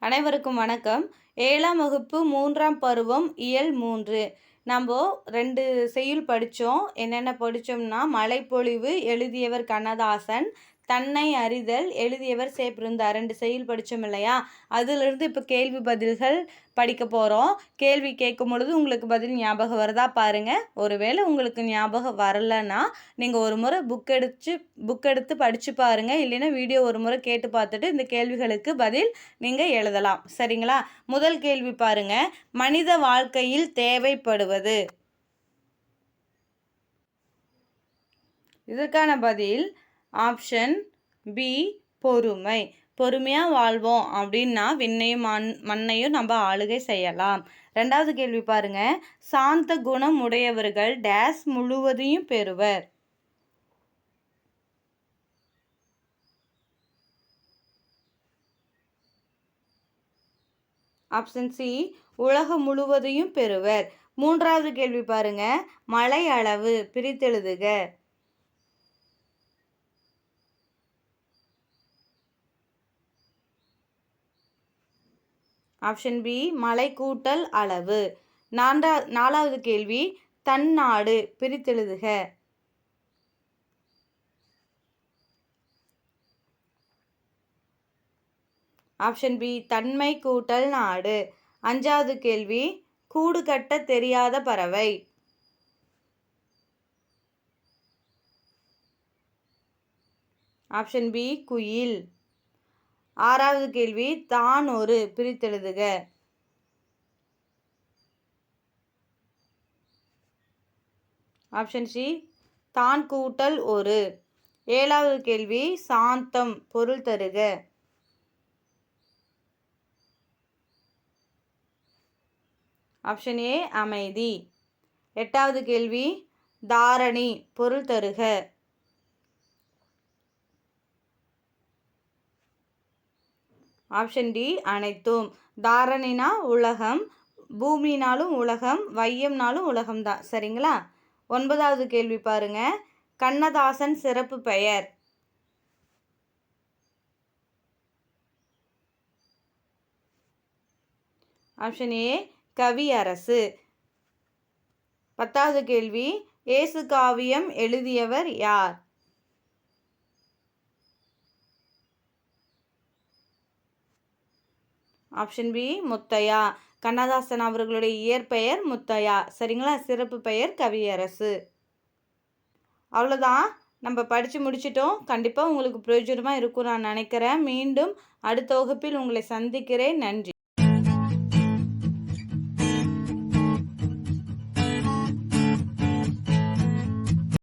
அனைவருக்கும் வணக்கம். 7ஆம் வகுப்பு 3ஆம் பருவம் இயல் 3. நம்ம 2 செய்யுள் படித்தோம். என்னென்ன படித்தோம்னா, மழைப்பொழிவு எழுதியவர் கண்ணதாசன், தன்னை அறிதல் எழுதியவர் சேப்பிருந்தா 2 செய்யுள் படித்தோம் இல்லையா? அதிலிருந்து இப்போ கேள்வி பதில்கள் படிக்க போகிறோம். கேள்வி கேட்கும் பொழுது உங்களுக்கு பதில் ஞாபகம் வருதா பாருங்கள். ஒருவேளை உங்களுக்கு ஞாபகம் வரலைன்னா நீங்கள் ஒரு முறை புக் எடுத்து படித்து பாருங்கள். இல்லைன்னா வீடியோ ஒரு முறை கேட்டு பார்த்துட்டு இந்த கேள்விகளுக்கு பதில் நீங்கள் எழுதலாம். சரிங்களா? முதல் கேள்வி பாருங்க. மனித வாழ்க்கையில் தேவைப்படுவது. இதற்கான பதில் ஆப்ஷன் பி, பொறுமை. பொறுமையாக வாழ்வோம் அப்படின்னா விண்ணையும் மண்ணையும் நம்ம ஆளுகை செய்யலாம். 2வது கேள்வி பாருங்க. சாந்த குணம் உடையவர்கள் டேஸ் முழுவதையும் பெறுவர். ஆப்ஷன் சி, உலகம் முழுவதையும் பெறுவர். 3வது கேள்வி பாருங்க. மழை அளவு பிரித்தெழுதுக. ஆப்ஷன் பி, மழை கூட்டல் அளவு. 4வது கேள்வி. தன்னாடு பிரித்தெழுதுக. ஆப்ஷன் பி, தன்மை கூட்டல் நாடு. 5வது கேள்வி. கூடு கட்ட தெரியாத பறவை. ஆப்ஷன் பி, குயில். 6வது கேள்வி. தான் ஒரு பிரித்தெழுதுக. ஆப்ஷன் சி, தான் கூட்டல் ஒரு. 7வது கேள்வி. சாந்தம் பொருள் தருக. ஆப்ஷன் ஏ, அமைதி. 8வது கேள்வி. தாரணி பொருள் தருக. ஆப்ஷன் டி, அனைத்தும். தாரணினா உலகம், பூமினாலும் உலகம், வையம்னாலும் உலகம் தான். சரிங்களா? 9வது கேள்வி பாருங்க. கண்ணதாசன் சிறப்பு பெயர். ஆப்ஷன் ஏ, கவியரசு. 10வது கேள்வி. இயேசு காவியம் எழுதியவர் யார்? Option B, Muthiah. கண்ணதாசன் அவர்களுடைய இயற்பெயர் முத்தையா. சரிங்களா? சிறப்பு பெயர் கவியரசு. அவ்வளோதான், நம்ம படித்து முடிச்சிட்டோம். கண்டிப்பாக உங்களுக்கு பிரயோஜனமாக இருக்கும் நான் நினைக்கிறேன். மீண்டும் அடுத்த வகுப்பில் உங்களை சந்திக்கிறேன். நன்றி.